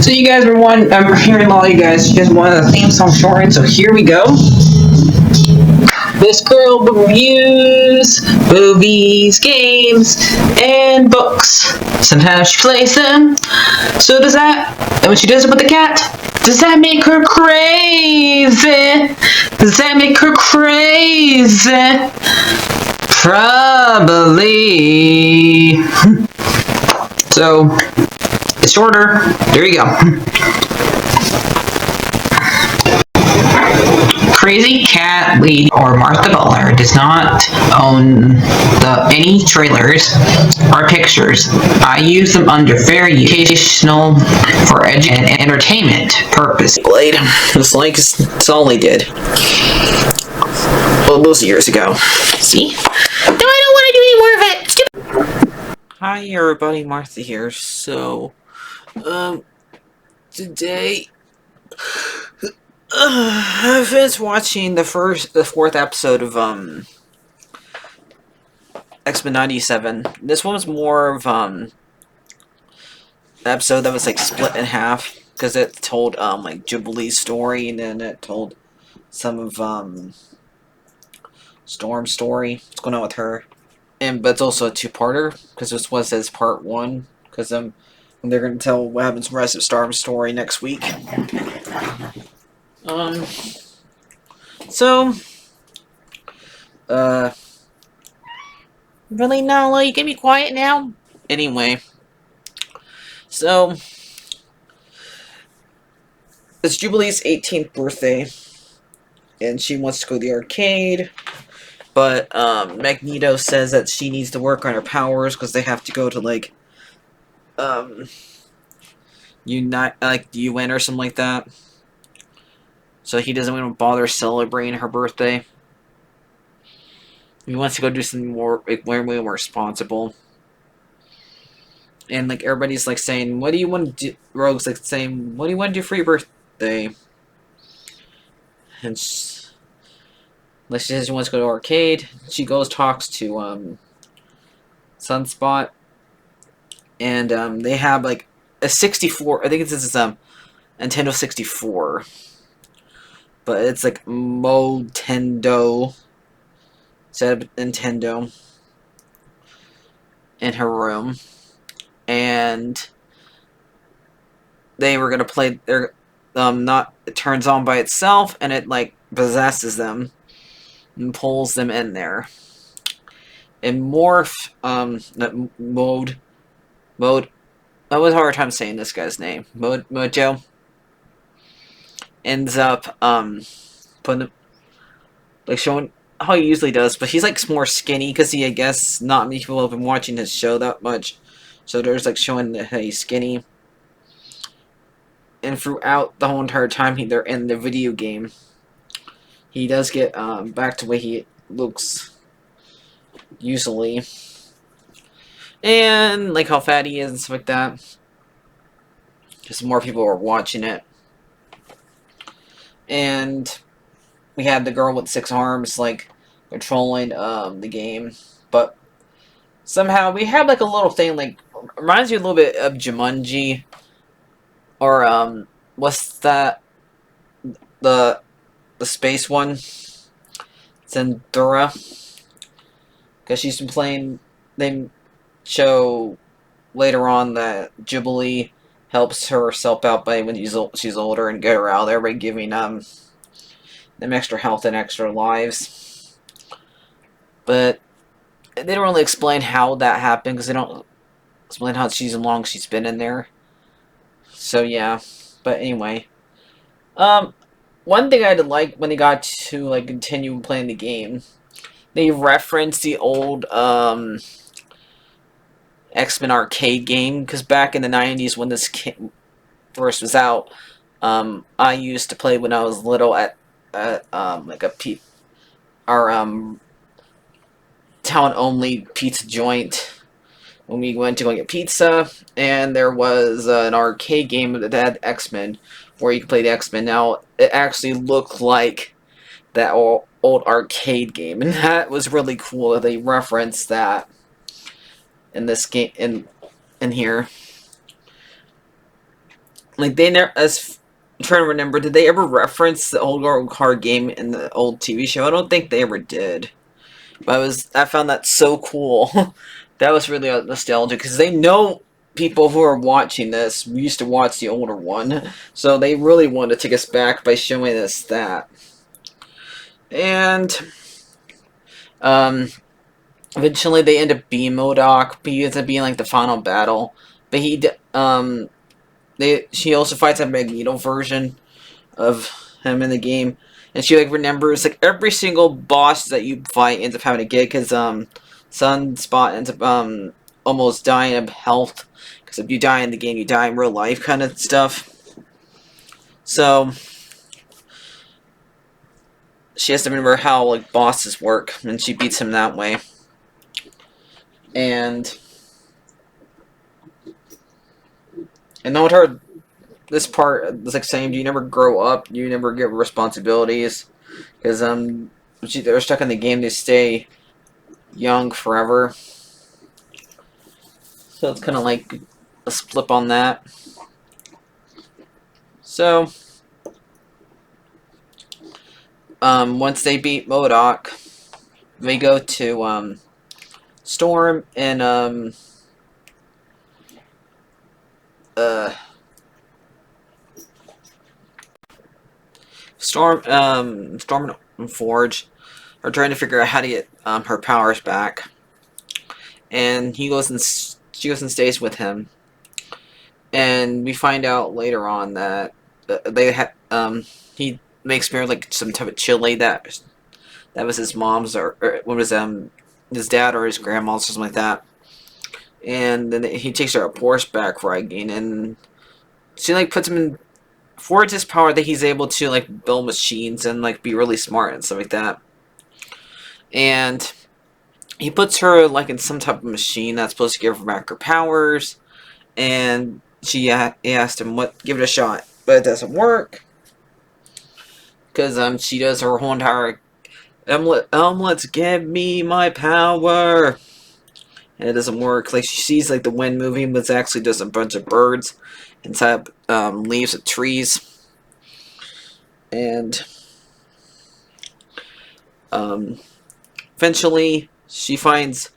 So you guys were I'm hearing a lot of you guys wanted a theme song shortened, so here we go. This girl reviews movies, games, and books. Sometimes she plays them. So does that, and when she does it with the cat, does that make her crazy? Does that make her crazy? Probably. So, it's shorter. There you go. Crazycatlady or Martha Butler does not own any trailers or pictures. I use them under fair educational for and entertainment purpose. Blade, just like Solly did. Well, those years ago. See? No, I don't want to do any more of it. Hi everybody, Martha here. So, today, I've been watching the fourth episode of, X-Men 97. This one was more of, an episode that was, like, split in half, because it told, like, Jubilee's story, and then it told some of, Storm's story, what's going on with her. But it's also a two-parter, because this was as part one, because, they're going to tell what happens in the rest of Storm's story next week. Really, Nala? You can be quiet now? Anyway. So, it's Jubilee's 18th birthday, and she wants to go to the arcade, but, Magneto says that she needs to work on her powers, because they have to go to, like, the UN or something like that. So he doesn't want to bother celebrating her birthday. He wants to go do something more, like, way more responsible. And, like, everybody's, like, saying, what do you want to do? Rogue's, like, saying, what do you want to do for your birthday? And she says she wants to go to arcade. She goes, talks to, Sunspot. And, they have, like, a 64, I think it's Nintendo 64. But it's, like, Motendo. Instead of Nintendo. In her room. And they were gonna play their it turns on by itself and it like possesses them and pulls them in there. And Morph mode I was a hard time saying this guy's name. Mojo ends up putting them, like showing how he usually does, but he's like more skinny because I guess not many people have been watching his show that much. So there's like showing that he's skinny. And throughout the whole entire time they're in the video game, he does get back to the way he looks usually. And like how fat he is and stuff like that. Because more people are watching it. And we had the girl with 6 arms like controlling the game. But somehow we have like a little thing like reminds you a little bit of Jumanji, or what's that? The space one, Zendura, because she's been playing. They show later on that Jubilee helps herself out by when she's older and get her out there by giving them extra health and extra lives. But they don't really explain how that happened because they don't explain how long she's been in there. So yeah, but anyway, one thing I did like when they got to like continue playing the game, they referenced the old X-Men arcade game because back in the 90s when this first was out, I used to play when I was little at like our town only pizza joint. When we went to go get pizza, and there was an arcade game that had X-Men, where you could play the X-Men. Now, it actually looked like that old arcade game, and that was really cool that they referenced that in this game, in here. like they never as. I'm trying to remember, did they ever reference the old card game in the old TV show? I don't think they ever did. But I found that so cool. That was really nostalgic because they know people who are watching this used to watch the older one, so they really wanted to take us back by showing us that. And um, eventually they end up being MODOK. He ends up being like the final battle, but she also fights a Magneto version of him in the game, and she like remembers like every single boss that you fight ends up having to get because Sunspot ends up almost dying of health because if you die in the game, you die in real life kind of stuff. So she has to remember how like bosses work, and she beats him that way. And with her, this part is like saying you never grow up, you never get responsibilities because they're stuck in the game to stay young forever. So it's kind of like a flip on that. So, once they beat MODOK, they go to Storm and uh, Storm and Forge are trying to figure out how to get her powers back, and she goes and stays with him, and we find out later on that he makes her like some type of chili that was his mom's or what was his dad or his grandma's or something like that. And then he takes her up horseback riding, and she like puts him in forwards his power that he's able to like build machines and like be really smart and stuff like that. And he puts her like in some type of machine that's supposed to give her back her powers. And he asked him give it a shot, but it doesn't work because she does her whole entire let's give me my power. And it doesn't work. Like she sees like the wind moving, but it's actually just a bunch of birds inside leaves of trees. And eventually she finds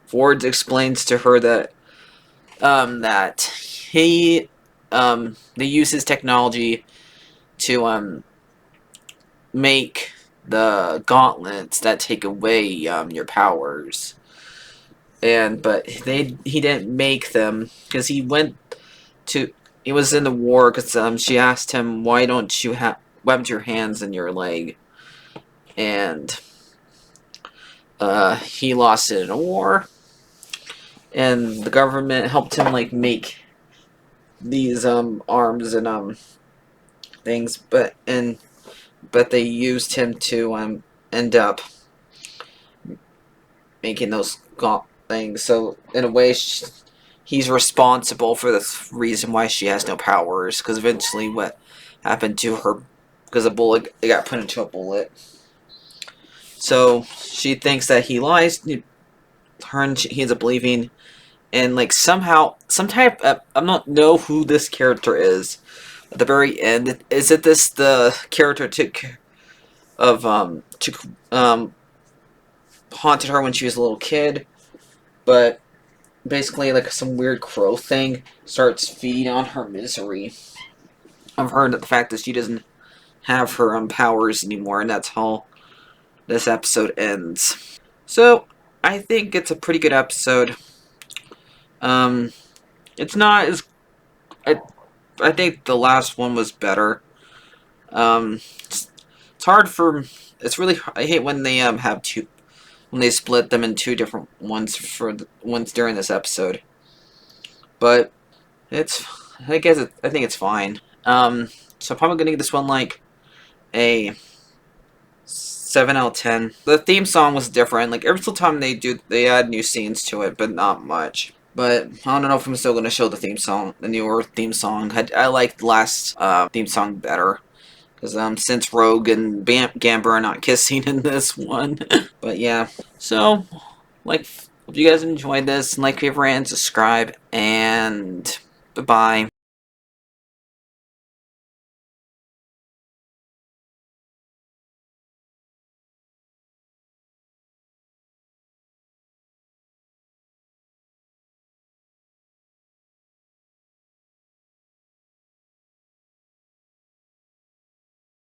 Ford explains to her that he they use his technology to make the gauntlets that take away your powers. But he didn't make them because he was in the war because she asked him, why don't you weapon your hands and your leg? And he lost it in a war, and the government helped him like make these arms and things, but they used him to end up making those things. So in a way, he's responsible for the reason why she has no powers. Because eventually, what happened to her? Because it got put into a bullet. So she thinks that he lies. He ends up leaving, and like somehow, some type of, I don't know who this character is. At the very end, is it the character haunted her when she was a little kid, but basically like some weird crow thing starts feeding on her misery. I've heard that the fact that she doesn't have her powers anymore, and that's how this episode ends. So I think it's a pretty good episode. It's not as I think the last one was better. It's hard for it's really I hate when they have two when they split them in two different ones for ones during this episode. But I think it's fine. So I'm probably gonna give this one like a 7 out of 10. The theme song was different. Like every single time they add new scenes to it, but not much. But I don't know if I'm still gonna show the newer theme song. I liked the last theme song better. Because since Rogue and Gamber are not kissing in this one. But yeah. So, like Hope you guys enjoyed this. Like, favorite, and subscribe. And bye-bye.